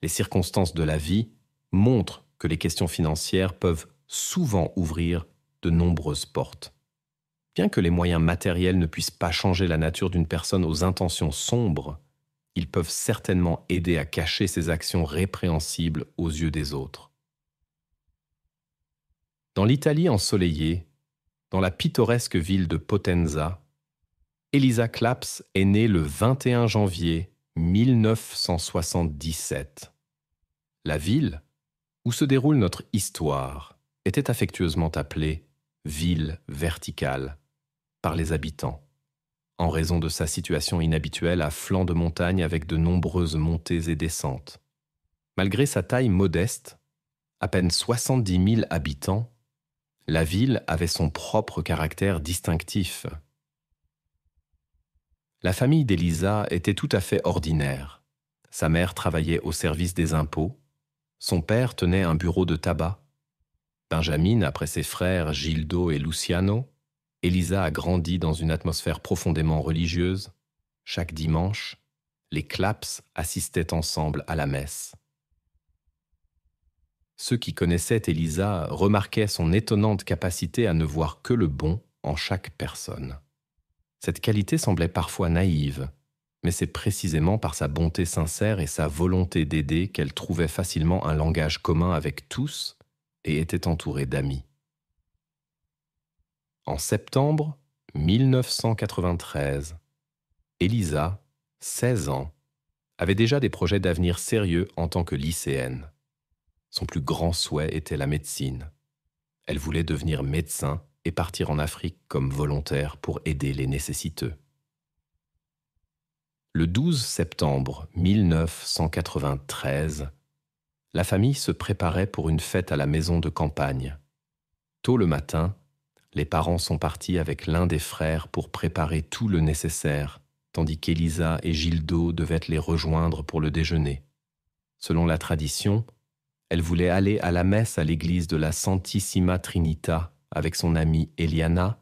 Les circonstances de la vie montrent que les questions financières peuvent souvent ouvrir de nombreuses portes. Bien que les moyens matériels ne puissent pas changer la nature d'une personne aux intentions sombres, ils peuvent certainement aider à cacher ses actions répréhensibles aux yeux des autres. Dans l'Italie ensoleillée, dans la pittoresque ville de Potenza, Elisa Claps est née le 21 janvier 1977. La ville, où se déroule notre histoire, était affectueusement appelée « ville verticale » par les habitants, en raison de sa situation inhabituelle à flanc de montagne avec de nombreuses montées et descentes. Malgré sa taille modeste, à peine 70 000 habitants, la ville avait son propre caractère distinctif. La famille d'Elisa était tout à fait ordinaire. Sa mère travaillait au service des impôts, son père tenait un bureau de tabac. Benjamin, après ses frères Gildo et Luciano, Elisa a grandi dans une atmosphère profondément religieuse. Chaque dimanche, les Claps assistaient ensemble à la messe. Ceux qui connaissaient Elisa remarquaient son étonnante capacité à ne voir que le bon en chaque personne. Cette qualité semblait parfois naïve, mais c'est précisément par sa bonté sincère et sa volonté d'aider qu'elle trouvait facilement un langage commun avec tous et était entourée d'amis. En septembre 1993, Elisa, 16 ans, avait déjà des projets d'avenir sérieux en tant que lycéenne. Son plus grand souhait était la médecine. Elle voulait devenir médecin et partir en Afrique comme volontaire pour aider les nécessiteux. Le 12 septembre 1993, la famille se préparait pour une fête à la maison de campagne. Tôt le matin, les parents sont partis avec l'un des frères pour préparer tout le nécessaire, tandis qu'Elisa et Gildo devaient les rejoindre pour le déjeuner. Selon la tradition, elle voulait aller à la messe à l'église de la Santissima Trinita avec son amie Eliana,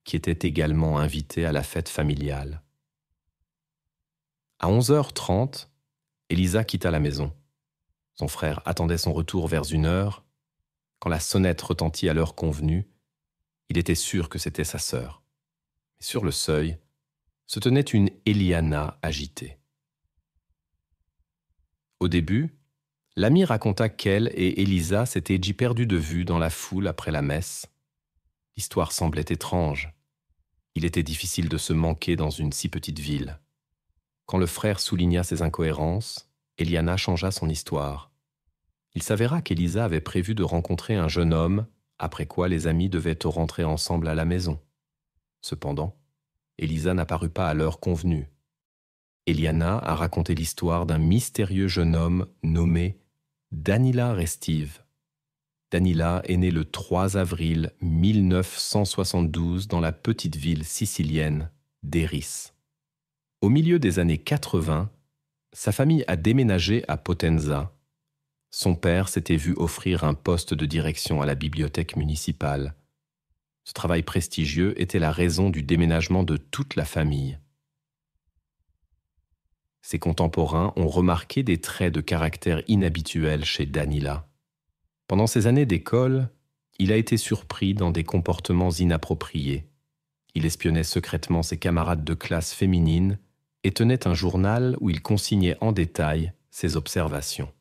qui était également invitée à la fête familiale. À 11h30, Elisa quitta la maison. Son frère attendait son retour vers 1h. Quand la sonnette retentit à l'heure convenue, il était sûr que c'était sa sœur. Mais sur le seuil, se tenait une Eliana agitée. Au début, l'amie raconta qu'elle et Elisa s'étaient perdues de vue dans la foule après la messe. L'histoire semblait étrange. Il était difficile de se manquer dans une si petite ville. Quand le frère souligna ces incohérences, Eliana changea son histoire. Il s'avéra qu'Elisa avait prévu de rencontrer un jeune homme, après quoi les amis devaient rentrer ensemble à la maison. Cependant, Elisa n'apparut pas à l'heure convenue. Eliana a raconté l'histoire d'un mystérieux jeune homme nommé Danila Restive. Danila est né le 3 avril 1972 dans la petite ville sicilienne d'Eris. Au milieu des années 80, sa famille a déménagé à Potenza. Son père s'était vu offrir un poste de direction à la bibliothèque municipale. Ce travail prestigieux était la raison du déménagement de toute la famille. Ses contemporains ont remarqué des traits de caractère inhabituels chez Danila. Pendant ses années d'école, il a été surpris dans des comportements inappropriés. Il espionnait secrètement ses camarades de classe féminines et tenait un journal où il consignait en détail ses observations.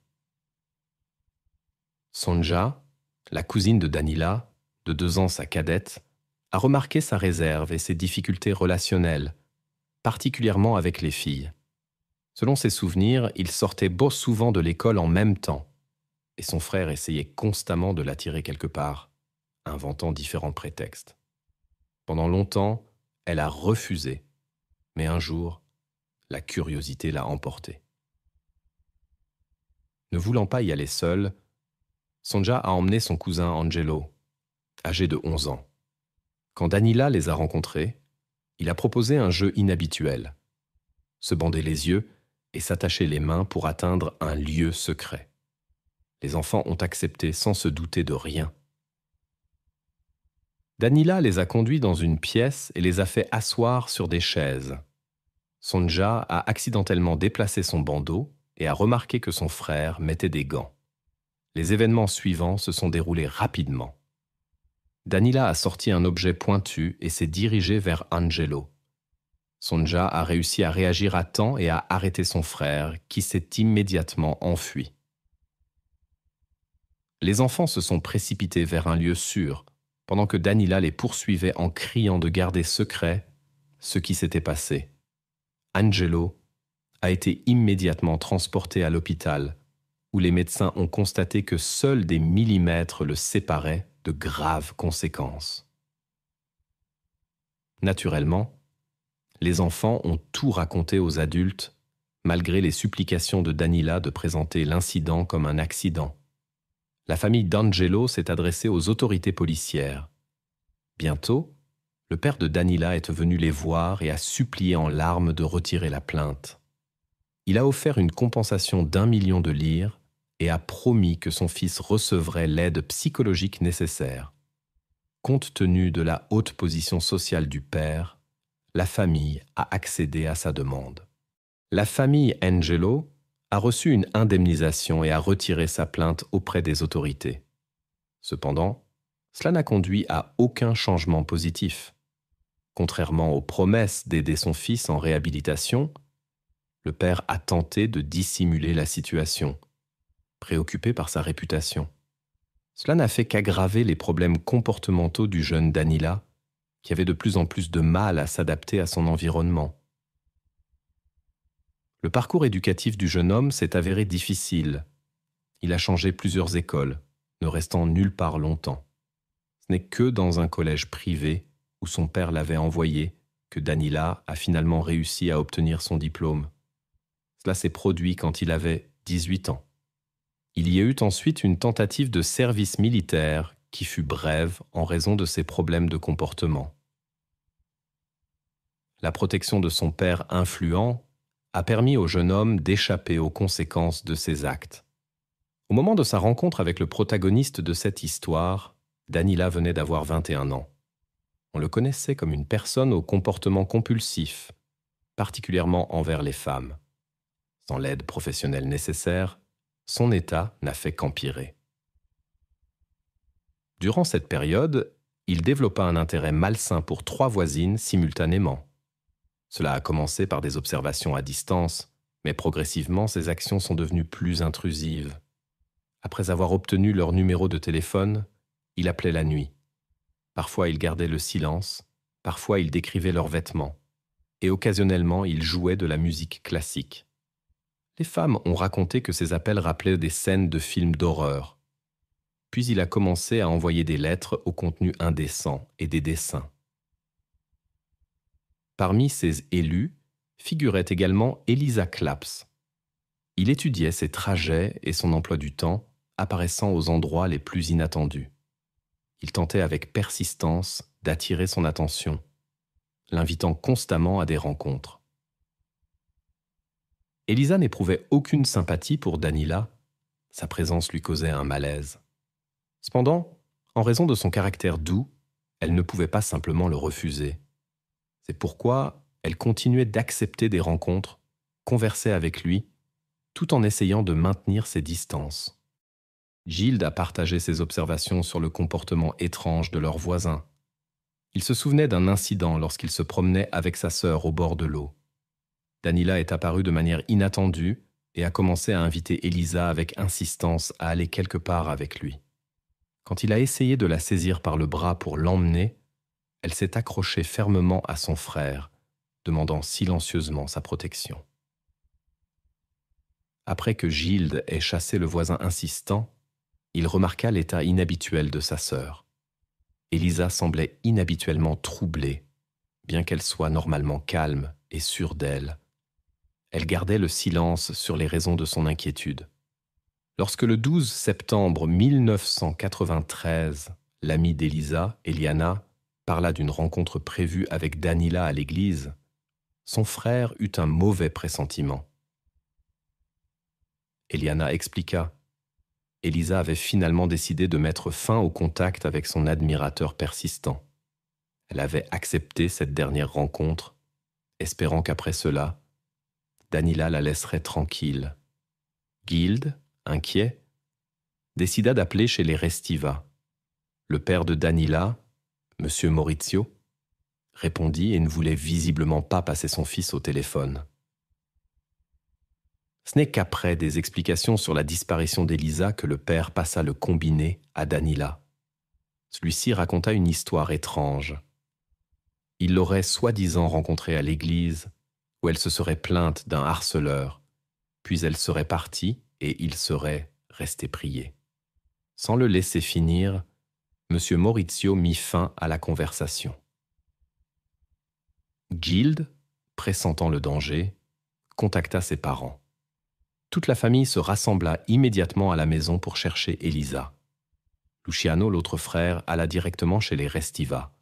Sonja, la cousine de Danila, de 2 ans sa cadette, a remarqué sa réserve et ses difficultés relationnelles, particulièrement avec les filles. Selon ses souvenirs, il sortait souvent de l'école en même temps, et son frère essayait constamment de l'attirer quelque part, inventant différents prétextes. Pendant longtemps, elle a refusé, mais un jour, la curiosité l'a emportée. Ne voulant pas y aller seule, Sonja a emmené son cousin Angelo, âgé de 11 ans. Quand Danila les a rencontrés, il a proposé un jeu inhabituel, se bander les yeux et s'attacher les mains pour atteindre un lieu secret. Les enfants ont accepté sans se douter de rien. Danila les a conduits dans une pièce et les a fait asseoir sur des chaises. Sonja a accidentellement déplacé son bandeau et a remarqué que son frère mettait des gants. Les événements suivants se sont déroulés rapidement. Danila a sorti un objet pointu et s'est dirigé vers Angelo. Sonja a réussi à réagir à temps et à arrêter son frère, qui s'est immédiatement enfui. Les enfants se sont précipités vers un lieu sûr, pendant que Danila les poursuivait en criant de garder secret ce qui s'était passé. Angelo a été immédiatement transporté à l'hôpital, où les médecins ont constaté que seuls des millimètres le séparaient de graves conséquences. Naturellement, les enfants ont tout raconté aux adultes, malgré les supplications de Danila de présenter l'incident comme un accident. La famille d'Angelo s'est adressée aux autorités policières. Bientôt, le père de Danila est venu les voir et a supplié en larmes de retirer la plainte. Il a offert une compensation d'1 million de lire et a promis que son fils recevrait l'aide psychologique nécessaire. Compte tenu de la haute position sociale du père, la famille a accédé à sa demande. La famille Angelo a reçu une indemnisation et a retiré sa plainte auprès des autorités. Cependant, cela n'a conduit à aucun changement positif. Contrairement aux promesses d'aider son fils en réhabilitation, le père a tenté de dissimuler la situation, préoccupé par sa réputation. Cela n'a fait qu'aggraver les problèmes comportementaux du jeune Danila, qui avait de plus en plus de mal à s'adapter à son environnement. Le parcours éducatif du jeune homme s'est avéré difficile. Il a changé plusieurs écoles, ne restant nulle part longtemps. Ce n'est que dans un collège privé, où son père l'avait envoyé, que Danila a finalement réussi à obtenir son diplôme. Cela s'est produit quand il avait 18 ans. Il y a eu ensuite une tentative de service militaire qui fut brève en raison de ses problèmes de comportement. La protection de son père influent a permis au jeune homme d'échapper aux conséquences de ses actes. Au moment de sa rencontre avec le protagoniste de cette histoire, Danila venait d'avoir 21 ans. On le connaissait comme une personne au comportement compulsif, particulièrement envers les femmes. Sans l'aide professionnelle nécessaire, son état n'a fait qu'empirer. Durant cette période, il développa un intérêt malsain pour 3 voisines simultanément. Cela a commencé par des observations à distance, mais progressivement ses actions sont devenues plus intrusives. Après avoir obtenu leur numéro de téléphone, il appelait la nuit. Parfois il gardait le silence, parfois il décrivait leurs vêtements, et occasionnellement il jouait de la musique classique. Les femmes ont raconté que ces appels rappelaient des scènes de films d'horreur. Puis il a commencé à envoyer des lettres au contenu indécent et des dessins. Parmi ses élus figurait également Elisa Claps. Il étudiait ses trajets et son emploi du temps, apparaissant aux endroits les plus inattendus. Il tentait avec persistance d'attirer son attention, l'invitant constamment à des rencontres. Elisa n'éprouvait aucune sympathie pour Danila, sa présence lui causait un malaise. Cependant, en raison de son caractère doux, elle ne pouvait pas simplement le refuser. C'est pourquoi elle continuait d'accepter des rencontres, conversait avec lui, tout en essayant de maintenir ses distances. Gilles a partagé ses observations sur le comportement étrange de leurs voisins. Il se souvenait d'un incident lorsqu'il se promenait avec sa sœur au bord de l'eau. Danila est apparue de manière inattendue et a commencé à inviter Elisa avec insistance à aller quelque part avec lui. Quand il a essayé de la saisir par le bras pour l'emmener, elle s'est accrochée fermement à son frère, demandant silencieusement sa protection. Après que Gilles ait chassé le voisin insistant, il remarqua l'état inhabituel de sa sœur. Elisa semblait inhabituellement troublée, bien qu'elle soit normalement calme et sûre d'elle. Elle gardait le silence sur les raisons de son inquiétude. Lorsque le 12 septembre 1993, l'amie d'Elisa, Eliana, parla d'une rencontre prévue avec Danila à l'église, son frère eut un mauvais pressentiment. Eliana expliqua. Elisa avait finalement décidé de mettre fin au contact avec son admirateur persistant. Elle avait accepté cette dernière rencontre, espérant qu'après cela, Danila la laisserait tranquille Guild, inquiet, décida d'appeler chez les Restiva. Le père de Danila, M. Maurizio, répondit et ne voulait visiblement pas passer son fils au téléphone. Ce n'est qu'après des explications sur la disparition d'Elisa que le père passa le combiné à Danila. Celui-ci raconta une histoire étrange. Il l'aurait soi-disant rencontrée à l'église, où elle se serait plainte d'un harceleur, puis elle serait partie et il serait resté prier. Sans le laisser finir, M. Maurizio mit fin à la conversation. Gild, pressentant le danger, contacta ses parents. Toute la famille se rassembla immédiatement à la maison pour chercher Elisa. Luciano, l'autre frère, alla directement chez les Restiva.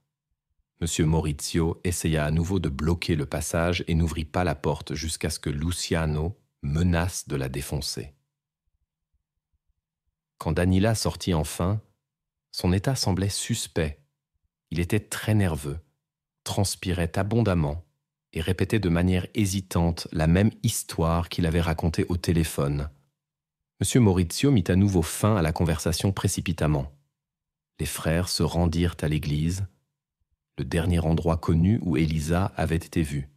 M. Maurizio essaya à nouveau de bloquer le passage et n'ouvrit pas la porte jusqu'à ce que Luciano menace de la défoncer. Quand Danila sortit enfin, son état semblait suspect. Il était très nerveux, transpirait abondamment et répétait de manière hésitante la même histoire qu'il avait racontée au téléphone. M. Maurizio mit à nouveau fin à la conversation précipitamment. Les frères se rendirent à l'église, le dernier endroit connu où Elisa avait été vue.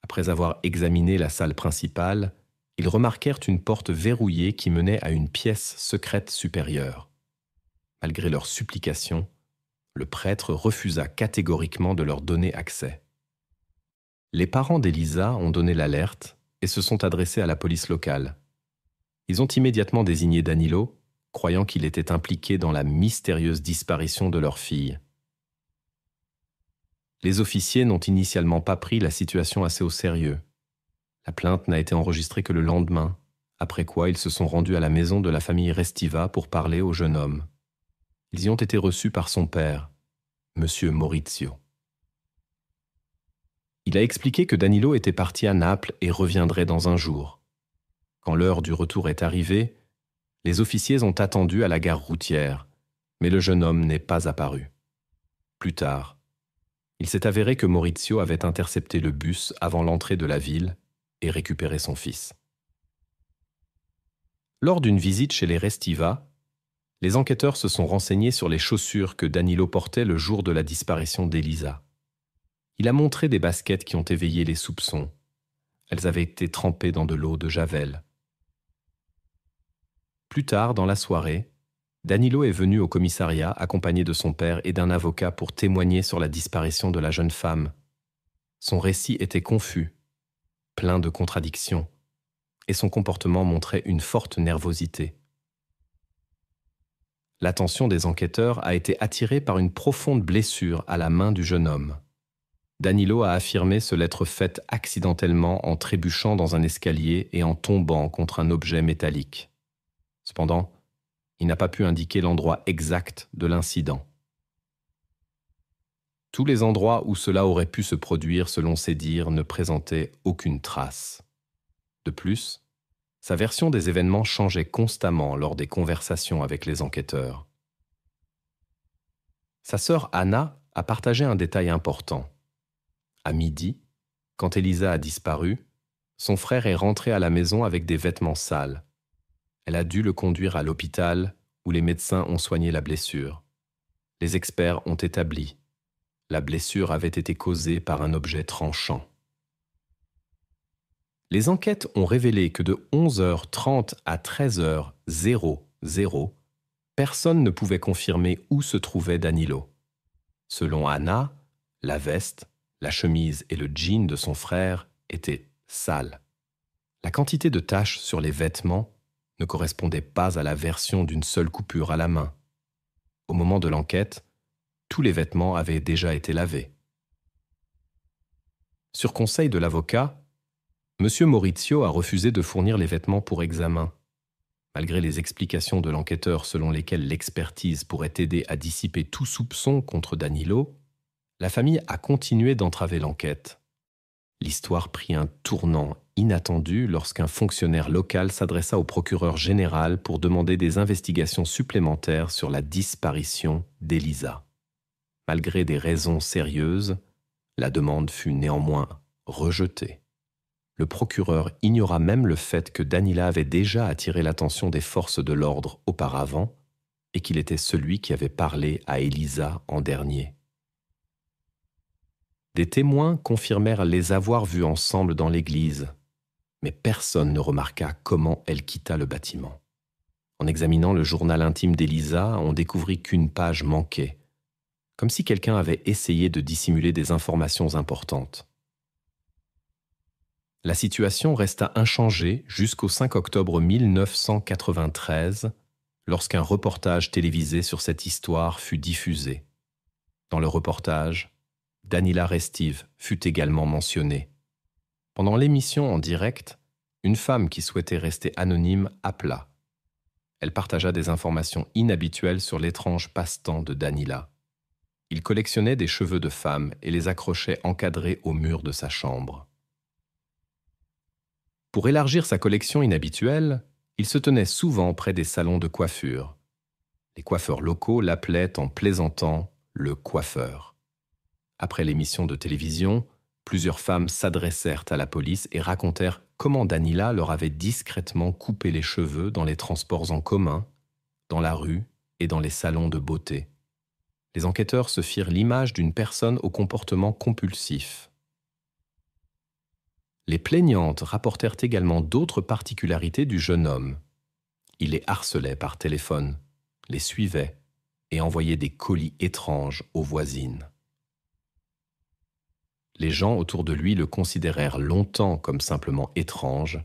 Après avoir examiné la salle principale, ils remarquèrent une porte verrouillée qui menait à une pièce secrète supérieure. Malgré leurs supplications, le prêtre refusa catégoriquement de leur donner accès. Les parents d'Elisa ont donné l'alerte et se sont adressés à la police locale. Ils ont immédiatement désigné Danilo, croyant qu'il était impliqué dans la mystérieuse disparition de leur fille. Les officiers n'ont initialement pas pris la situation assez au sérieux. La plainte n'a été enregistrée que le lendemain, après quoi ils se sont rendus à la maison de la famille Restiva pour parler au jeune homme. Ils y ont été reçus par son père, M. Maurizio. Il a expliqué que Danilo était parti à Naples et reviendrait dans un jour. Quand l'heure du retour est arrivée, les officiers ont attendu à la gare routière, mais le jeune homme n'est pas apparu. Plus tard, il s'est avéré que Maurizio avait intercepté le bus avant l'entrée de la ville et récupéré son fils. Lors d'une visite chez les Restiva, les enquêteurs se sont renseignés sur les chaussures que Danilo portait le jour de la disparition d'Elisa. Il a montré des baskets qui ont éveillé les soupçons. Elles avaient été trempées dans de l'eau de Javel. Plus tard, dans la soirée, Danilo est venu au commissariat accompagné de son père et d'un avocat pour témoigner sur la disparition de la jeune femme. Son récit était confus, plein de contradictions, et son comportement montrait une forte nervosité. L'attention des enquêteurs a été attirée par une profonde blessure à la main du jeune homme. Danilo a affirmé se l'être faite accidentellement en trébuchant dans un escalier et en tombant contre un objet métallique. Cependant, il n'a pas pu indiquer l'endroit exact de l'incident. Tous les endroits où cela aurait pu se produire, selon ses dires, ne présentaient aucune trace. De plus, sa version des événements changeait constamment lors des conversations avec les enquêteurs. Sa sœur Anna a partagé un détail important. À midi, quand Elisa a disparu, son frère est rentré à la maison avec des vêtements sales. Elle a dû le conduire à l'hôpital où les médecins ont soigné la blessure. Les experts ont établi. La blessure avait été causée par un objet tranchant. Les enquêtes ont révélé que de 11h30 à 13h00, personne ne pouvait confirmer où se trouvait Danilo. Selon Anna, la veste, la chemise et le jean de son frère étaient sales. La quantité de taches sur les vêtements ne correspondait pas à la version d'une seule coupure à la main. Au moment de l'enquête, tous les vêtements avaient déjà été lavés. Sur conseil de l'avocat, M. Maurizio a refusé de fournir les vêtements pour examen. Malgré les explications de l'enquêteur selon lesquelles l'expertise pourrait aider à dissiper tout soupçon contre Danilo, la famille a continué d'entraver l'enquête. L'histoire prit un tournant inattendu lorsqu'un fonctionnaire local s'adressa au procureur général pour demander des investigations supplémentaires sur la disparition d'Elisa. Malgré des raisons sérieuses, la demande fut néanmoins rejetée. Le procureur ignora même le fait que Danila avait déjà attiré l'attention des forces de l'ordre auparavant et qu'il était celui qui avait parlé à Elisa en dernier. Des témoins confirmèrent les avoir vus ensemble dans l'église, mais personne ne remarqua comment elle quitta le bâtiment. En examinant le journal intime d'Elisa, on découvrit qu'une page manquait, comme si quelqu'un avait essayé de dissimuler des informations importantes. La situation resta inchangée jusqu'au 5 octobre 1993, lorsqu'un reportage télévisé sur cette histoire fut diffusé. Dans le reportage, Danila Restiv fut également mentionnée. Pendant l'émission en direct, une femme qui souhaitait rester anonyme appela. Elle partagea des informations inhabituelles sur l'étrange passe-temps de Danila. Il collectionnait des cheveux de femme et les accrochait encadrés au mur de sa chambre. Pour élargir sa collection inhabituelle, il se tenait souvent près des salons de coiffure. Les coiffeurs locaux l'appelaient en plaisantant « le coiffeur ». Après l'émission de télévision, plusieurs femmes s'adressèrent à la police et racontèrent comment Danila leur avait discrètement coupé les cheveux dans les transports en commun, dans la rue et dans les salons de beauté. Les enquêteurs se firent l'image d'une personne au comportement compulsif. Les plaignantes rapportèrent également d'autres particularités du jeune homme. Il les harcelait par téléphone, les suivait et envoyait des colis étranges aux voisines. Les gens autour de lui le considérèrent longtemps comme simplement étrange,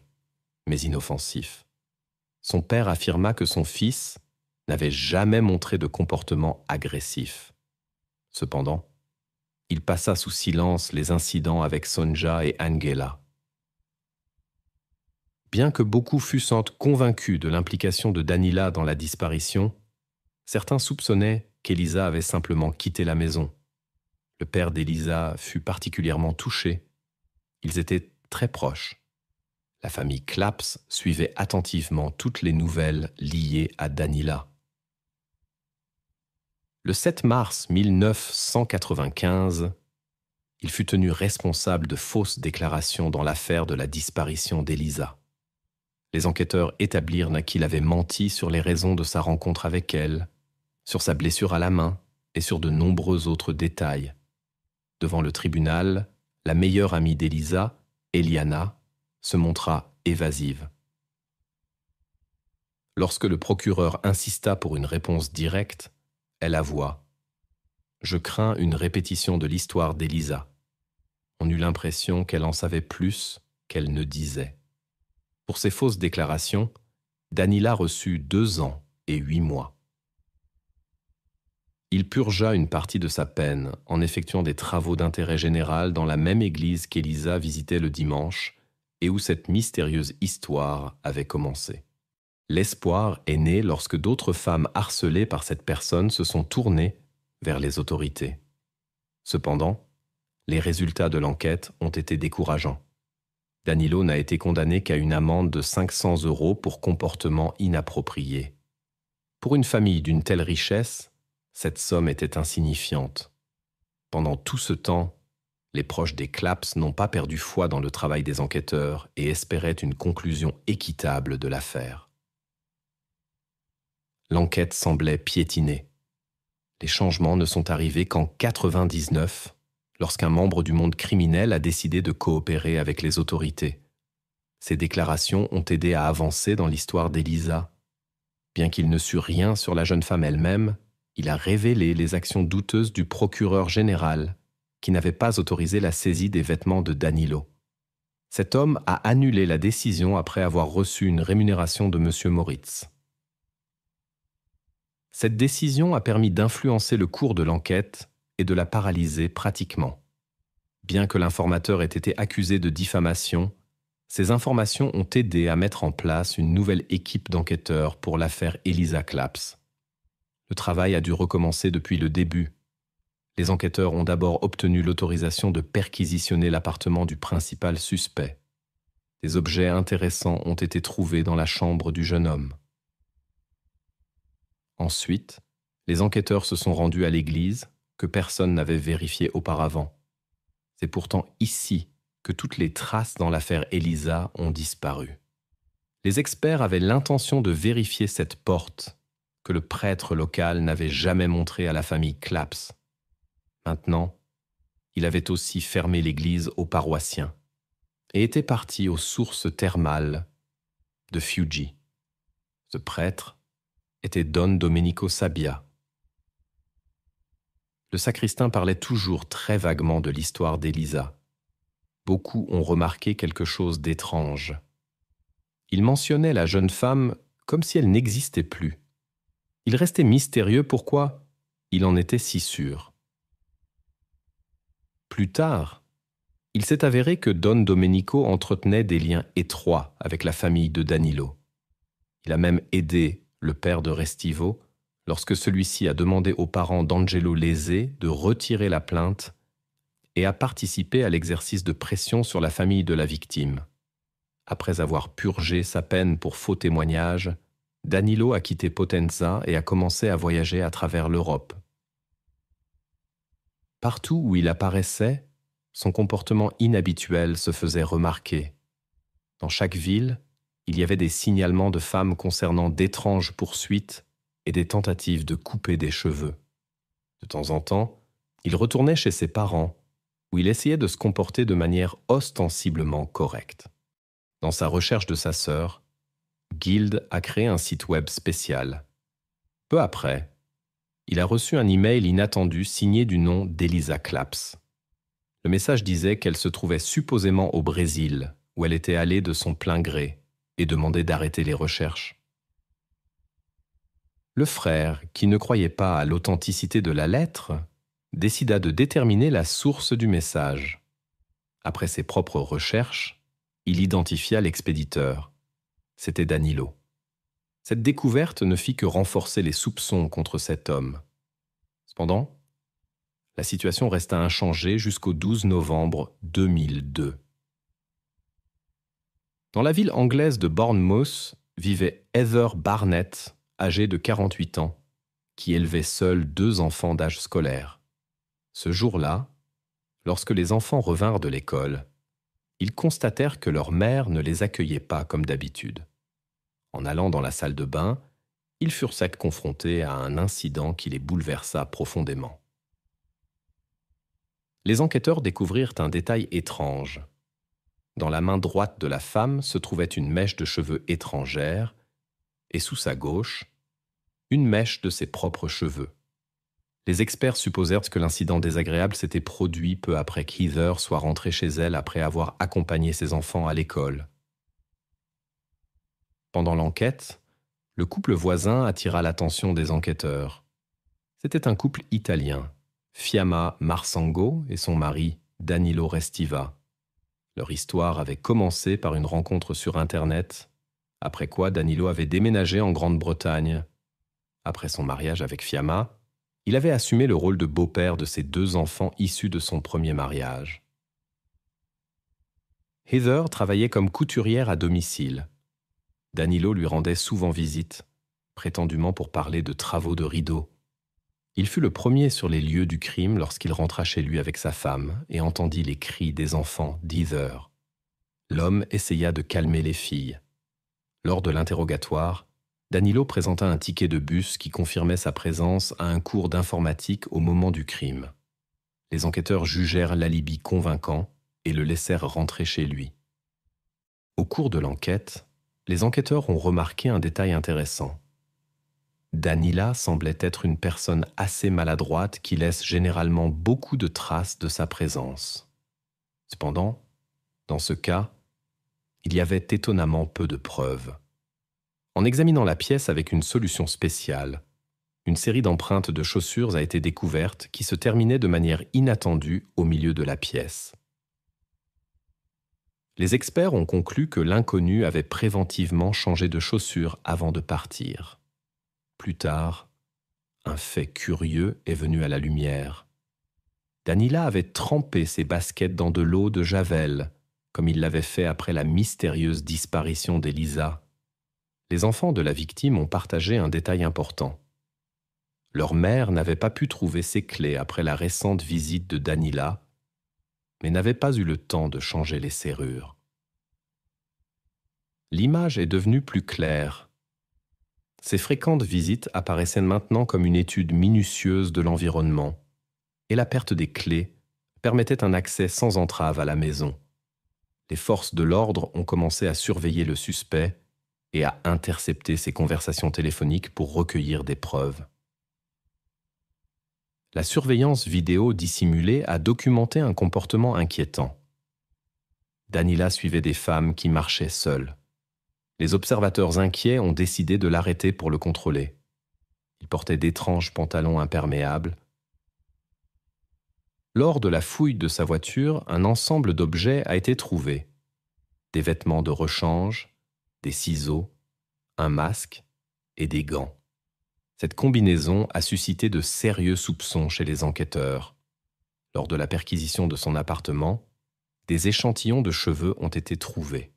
mais inoffensif. Son père affirma que son fils n'avait jamais montré de comportement agressif. Cependant, il passa sous silence les incidents avec Sonja et Angela. Bien que beaucoup fussent convaincus de l'implication de Danila dans la disparition, certains soupçonnaient qu'Elisa avait simplement quitté la maison. Le père d'Elisa fut particulièrement touché. Ils étaient très proches. La famille Claps suivait attentivement toutes les nouvelles liées à Danila. Le 7 mars 1995, il fut tenu responsable de fausses déclarations dans l'affaire de la disparition d'Elisa. Les enquêteurs établirent qu'il avait menti sur les raisons de sa rencontre avec elle, sur sa blessure à la main et sur de nombreux autres détails. Devant le tribunal, la meilleure amie d'Elisa, Eliana, se montra évasive. Lorsque le procureur insista pour une réponse directe, elle avoua « Je crains une répétition de l'histoire d'Elisa ». On eut l'impression qu'elle en savait plus qu'elle ne disait. Pour ces fausses déclarations, Danila reçut 2 ans et 8 mois. Il purgea une partie de sa peine en effectuant des travaux d'intérêt général dans la même église qu'Elisa visitait le dimanche et où cette mystérieuse histoire avait commencé. L'espoir est né lorsque d'autres femmes harcelées par cette personne se sont tournées vers les autorités. Cependant, les résultats de l'enquête ont été décourageants. Danilo n'a été condamné qu'à une amende de 500 € pour comportement inapproprié. Pour une famille d'une telle richesse, cette somme était insignifiante. Pendant tout ce temps, les proches des Claps n'ont pas perdu foi dans le travail des enquêteurs et espéraient une conclusion équitable de l'affaire. L'enquête semblait piétiner. Les changements ne sont arrivés qu'en 1999, lorsqu'un membre du monde criminel a décidé de coopérer avec les autorités. Ces déclarations ont aidé à avancer dans l'histoire d'Elisa. Bien qu'il ne sût rien sur la jeune femme elle-même, il a révélé les actions douteuses du procureur général, qui n'avait pas autorisé la saisie des vêtements de Danilo. Cet homme a annulé la décision après avoir reçu une rémunération de M. Moritz. Cette décision a permis d'influencer le cours de l'enquête et de la paralyser pratiquement. Bien que l'informateur ait été accusé de diffamation, ces informations ont aidé à mettre en place une nouvelle équipe d'enquêteurs pour l'affaire Elisa Claps. Le travail a dû recommencer depuis le début. Les enquêteurs ont d'abord obtenu l'autorisation de perquisitionner l'appartement du principal suspect. Des objets intéressants ont été trouvés dans la chambre du jeune homme. Ensuite, les enquêteurs se sont rendus à l'église, que personne n'avait vérifié auparavant. C'est pourtant ici que toutes les traces dans l'affaire Elisa ont disparu. Les experts avaient l'intention de vérifier cette porte que le prêtre local n'avait jamais montrée à la famille Claps. Maintenant, il avait aussi fermé l'église aux paroissiens et était parti aux sources thermales de Fiuggi. Ce prêtre était Don Domenico Sabbia. Le sacristain parlait toujours très vaguement de l'histoire d'Elisa. Beaucoup ont remarqué quelque chose d'étrange. Il mentionnait la jeune femme comme si elle n'existait plus. Il restait mystérieux pourquoi il en était si sûr. Plus tard, il s'est avéré que Don Domenico entretenait des liens étroits avec la famille de Danilo. Il a même aidé le père de Restivo lorsque celui-ci a demandé aux parents d'Angelo Lese de retirer la plainte et a participé à l'exercice de pression sur la famille de la victime. Après avoir purgé sa peine pour faux témoignage, Danilo a quitté Potenza et a commencé à voyager à travers l'Europe. Partout où il apparaissait, son comportement inhabituel se faisait remarquer. Dans chaque ville, il y avait des signalements de femmes concernant d'étranges poursuites et des tentatives de couper des cheveux. De temps en temps, il retournait chez ses parents, où il essayait de se comporter de manière ostensiblement correcte. Dans sa recherche de sa sœur, Guild a créé un site web spécial. Peu après, il a reçu un email inattendu signé du nom d'Elisa Claps. Le message disait qu'elle se trouvait supposément au Brésil, où elle était allée de son plein gré, et demandait d'arrêter les recherches. Le frère, qui ne croyait pas à l'authenticité de la lettre, décida de déterminer la source du message. Après ses propres recherches, il identifia l'expéditeur. C'était Danilo. Cette découverte ne fit que renforcer les soupçons contre cet homme. Cependant, la situation resta inchangée jusqu'au 12 novembre 2002. Dans la ville anglaise de Bournemouth vivait Heather Barnett, âgée de 48 ans, qui élevait seule 2 enfants d'âge scolaire. Ce jour-là, lorsque les enfants revinrent de l'école, ils constatèrent que leur mère ne les accueillait pas comme d'habitude. En allant dans la salle de bain, ils furent confrontés à un incident qui les bouleversa profondément. Les enquêteurs découvrirent un détail étrange. Dans la main droite de la femme se trouvait une mèche de cheveux étrangère et sous sa gauche, une mèche de ses propres cheveux. Les experts supposèrent que l'incident désagréable s'était produit peu après qu'Heather soit rentrée chez elle après avoir accompagné ses enfants à l'école. Pendant l'enquête, le couple voisin attira l'attention des enquêteurs. C'était un couple italien, Fiamma Marsango et son mari, Danilo Restiva. Leur histoire avait commencé par une rencontre sur Internet, après quoi Danilo avait déménagé en Grande-Bretagne. Après son mariage avec Fiamma, il avait assumé le rôle de beau-père de ses 2 enfants issus de son premier mariage. Heather travaillait comme couturière à domicile. Danilo lui rendait souvent visite, prétendument pour parler de travaux de rideaux. Il fut le premier sur les lieux du crime lorsqu'il rentra chez lui avec sa femme et entendit les cris des enfants d'Heather. L'homme essaya de calmer les filles. Lors de l'interrogatoire, Danilo présenta un ticket de bus qui confirmait sa présence à un cours d'informatique au moment du crime. Les enquêteurs jugèrent l'alibi convaincant et le laissèrent rentrer chez lui. Au cours de l'enquête, les enquêteurs ont remarqué un détail intéressant. Danila semblait être une personne assez maladroite qui laisse généralement beaucoup de traces de sa présence. Cependant, dans ce cas, il y avait étonnamment peu de preuves. En examinant la pièce avec une solution spéciale, une série d'empreintes de chaussures a été découverte qui se terminait de manière inattendue au milieu de la pièce. Les experts ont conclu que l'inconnu avait préventivement changé de chaussures avant de partir. Plus tard, un fait curieux est venu à la lumière. Danila avait trempé ses baskets dans de l'eau de Javel, comme il l'avait fait après la mystérieuse disparition d'Elisa. Les enfants de la victime ont partagé un détail important. Leur mère n'avait pas pu trouver ses clés après la récente visite de Danila, mais n'avait pas eu le temps de changer les serrures. L'image est devenue plus claire. Ces fréquentes visites apparaissaient maintenant comme une étude minutieuse de l'environnement, et la perte des clés permettait un accès sans entrave à la maison. Les forces de l'ordre ont commencé à surveiller le suspect et à intercepter ses conversations téléphoniques pour recueillir des preuves. La surveillance vidéo dissimulée a documenté un comportement inquiétant. Daniela suivait des femmes qui marchaient seules. Les observateurs inquiets ont décidé de l'arrêter pour le contrôler. Il portait d'étranges pantalons imperméables. Lors de la fouille de sa voiture, un ensemble d'objets a été trouvé. Des vêtements de rechange, des ciseaux, un masque et des gants. Cette combinaison a suscité de sérieux soupçons chez les enquêteurs. Lors de la perquisition de son appartement, des échantillons de cheveux ont été trouvés.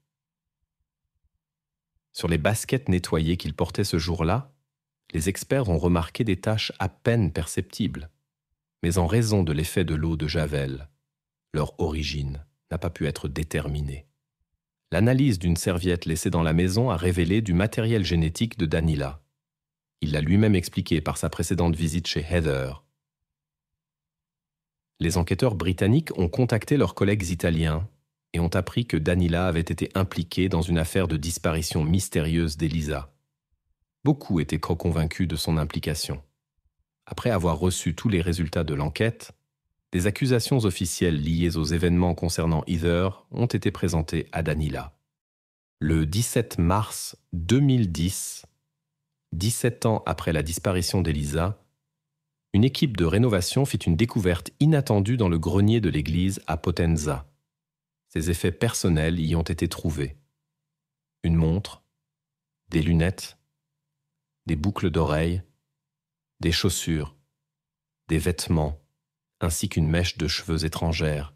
Sur les baskets nettoyées qu'il portait ce jour-là, les experts ont remarqué des taches à peine perceptibles. Mais en raison de l'effet de l'eau de Javel, leur origine n'a pas pu être déterminée. L'analyse d'une serviette laissée dans la maison a révélé du matériel génétique de Daniela. Il l'a lui-même expliqué par sa précédente visite chez Heather. Les enquêteurs britanniques ont contacté leurs collègues italiens et ont appris que Daniela avait été impliquée dans une affaire de disparition mystérieuse d'Elisa. Beaucoup étaient convaincus de son implication. Après avoir reçu tous les résultats de l'enquête, des accusations officielles liées aux événements concernant Heather ont été présentées à Daniela. Le 17 mars 2010, 17 ans après la disparition d'Elisa, une équipe de rénovation fit une découverte inattendue dans le grenier de l'église à Potenza. Ses effets personnels y ont été trouvés. Une montre, des lunettes, des boucles d'oreilles, des chaussures, des vêtements, ainsi qu'une mèche de cheveux étrangère.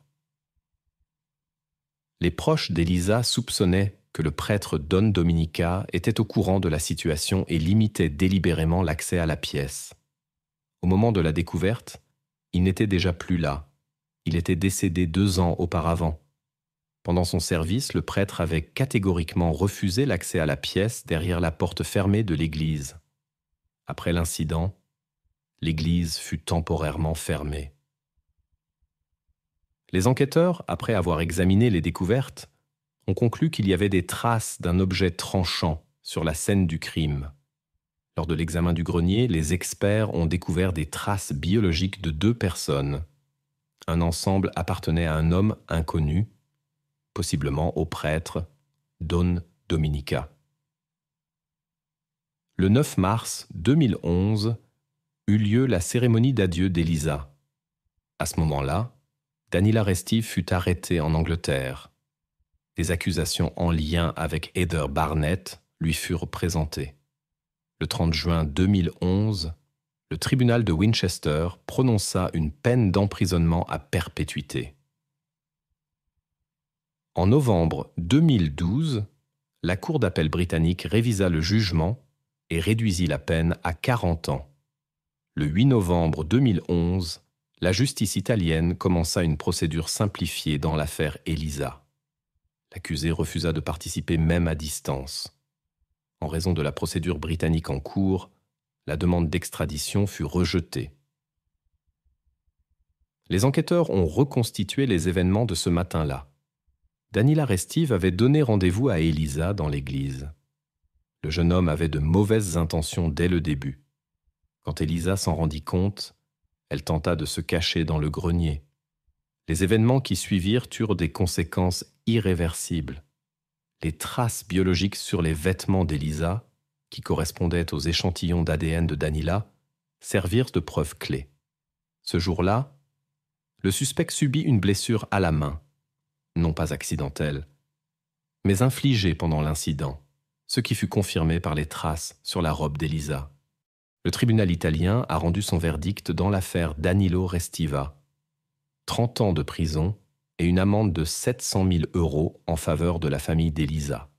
Les proches d'Elisa soupçonnaient que le prêtre Don Dominica était au courant de la situation et limitait délibérément l'accès à la pièce. Au moment de la découverte, il n'était déjà plus là. Il était décédé 2 ans auparavant. Pendant son service, le prêtre avait catégoriquement refusé l'accès à la pièce derrière la porte fermée de l'église. Après l'incident, l'église fut temporairement fermée. Les enquêteurs, après avoir examiné les découvertes, ont conclu qu'il y avait des traces d'un objet tranchant sur la scène du crime. Lors de l'examen du grenier, les experts ont découvert des traces biologiques de 2 personnes. Un ensemble appartenait à un homme inconnu, possiblement au prêtre Don Dominica. Le 9 mars 2011 eut lieu la cérémonie d'adieu d'Elisa. À ce moment-là, Daniela Restive fut arrêtée en Angleterre. Des accusations en lien avec Heather Barnett lui furent présentées. Le 30 juin 2011, le tribunal de Winchester prononça une peine d'emprisonnement à perpétuité. En novembre 2012, la Cour d'appel britannique révisa le jugement et réduisit la peine à 40 ans. Le 8 novembre 2011, la justice italienne commença une procédure simplifiée dans l'affaire Elisa. L'accusé refusa de participer même à distance. En raison de la procédure britannique en cours, la demande d'extradition fut rejetée. Les enquêteurs ont reconstitué les événements de ce matin-là. Daniela Restive avait donné rendez-vous à Elisa dans l'église. Le jeune homme avait de mauvaises intentions dès le début. Quand Elisa s'en rendit compte, elle tenta de se cacher dans le grenier. Les événements qui suivirent eurent des conséquences irréversibles. Les traces biologiques sur les vêtements d'Elisa, qui correspondaient aux échantillons d'ADN de Daniela, servirent de preuve clé. Ce jour-là, le suspect subit une blessure à la main, non pas accidentelle, mais infligée pendant l'incident, ce qui fut confirmé par les traces sur la robe d'Elisa. Le tribunal italien a rendu son verdict dans l'affaire Danilo Restiva. 30 ans de prison et une amende de 700 000 € en faveur de la famille d'Elisa.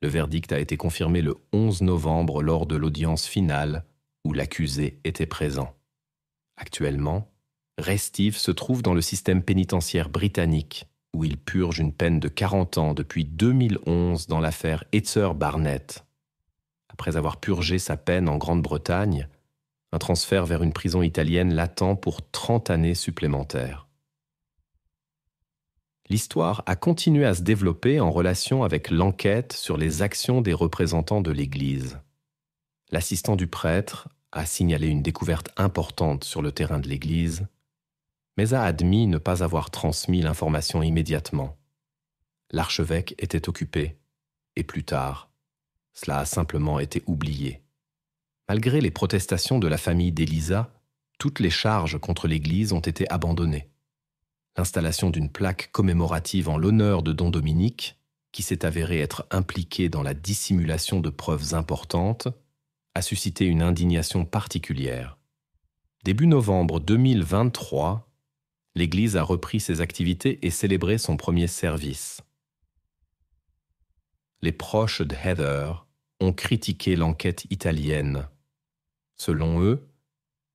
Le verdict a été confirmé le 11 novembre lors de l'audience finale où l'accusé était présent. Actuellement, Restive se trouve dans le système pénitentiaire britannique, où il purge une peine de 40 ans depuis 2011 dans l'affaire Heather Barnett. Après avoir purgé sa peine en Grande-Bretagne, un transfert vers une prison italienne l'attend pour 30 années supplémentaires. L'histoire a continué à se développer en relation avec l'enquête sur les actions des représentants de l'Église. L'assistant du prêtre a signalé une découverte importante sur le terrain de l'Église, mais a admis ne pas avoir transmis l'information immédiatement. L'archevêque était occupé, et plus tard, cela a simplement été oublié. Malgré les protestations de la famille d'Elisa, toutes les charges contre l'Église ont été abandonnées. L'installation d'une plaque commémorative en l'honneur de Don Dominique, qui s'est avéré être impliqué dans la dissimulation de preuves importantes, a suscité une indignation particulière. Début novembre 2023, l'Église a repris ses activités et célébré son premier service. Les proches de Heather ont critiqué l'enquête italienne. Selon eux,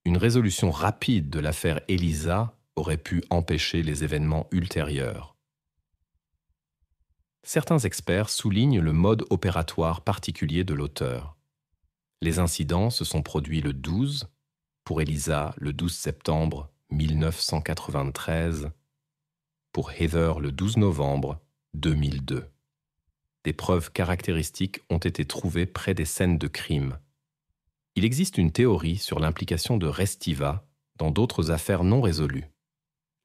une résolution rapide de l'affaire Elisa aurait pu empêcher les événements ultérieurs. Certains experts soulignent le mode opératoire particulier de l'auteur. Les incidents se sont produits le 12, pour Elisa le 12 septembre 1993, pour Heather le 12 novembre 2002. Des preuves caractéristiques ont été trouvées près des scènes de crime. Il existe une théorie sur l'implication de Restiva dans d'autres affaires non résolues.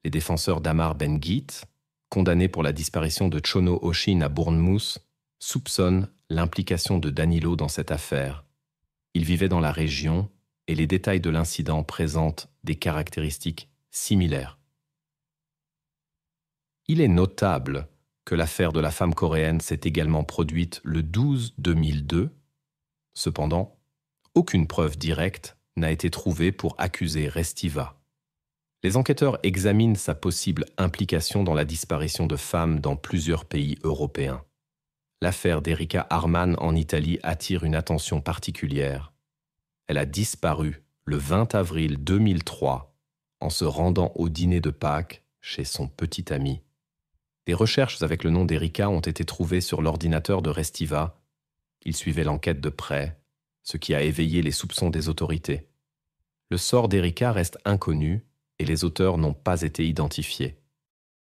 Les défenseurs d'Amar Ben-Git, condamné pour la disparition de Chono Oshin à Bournemouth, soupçonnent l'implication de Danilo dans cette affaire. Il vivait dans la région et les détails de l'incident présentent des caractéristiques similaires. Il est notable que l'affaire de la femme coréenne s'est également produite le 12 2002. Cependant, aucune preuve directe n'a été trouvée pour accuser Restiva. Les enquêteurs examinent sa possible implication dans la disparition de femmes dans plusieurs pays européens. L'affaire d'Erika Harman en Italie attire une attention particulière. Elle a disparu le 20 avril 2003 en se rendant au dîner de Pâques chez son petit ami. Des recherches avec le nom d'Erika ont été trouvées sur l'ordinateur de Restiva. Il suivait l'enquête de près, ce qui a éveillé les soupçons des autorités. Le sort d'Erika reste inconnu et les auteurs n'ont pas été identifiés.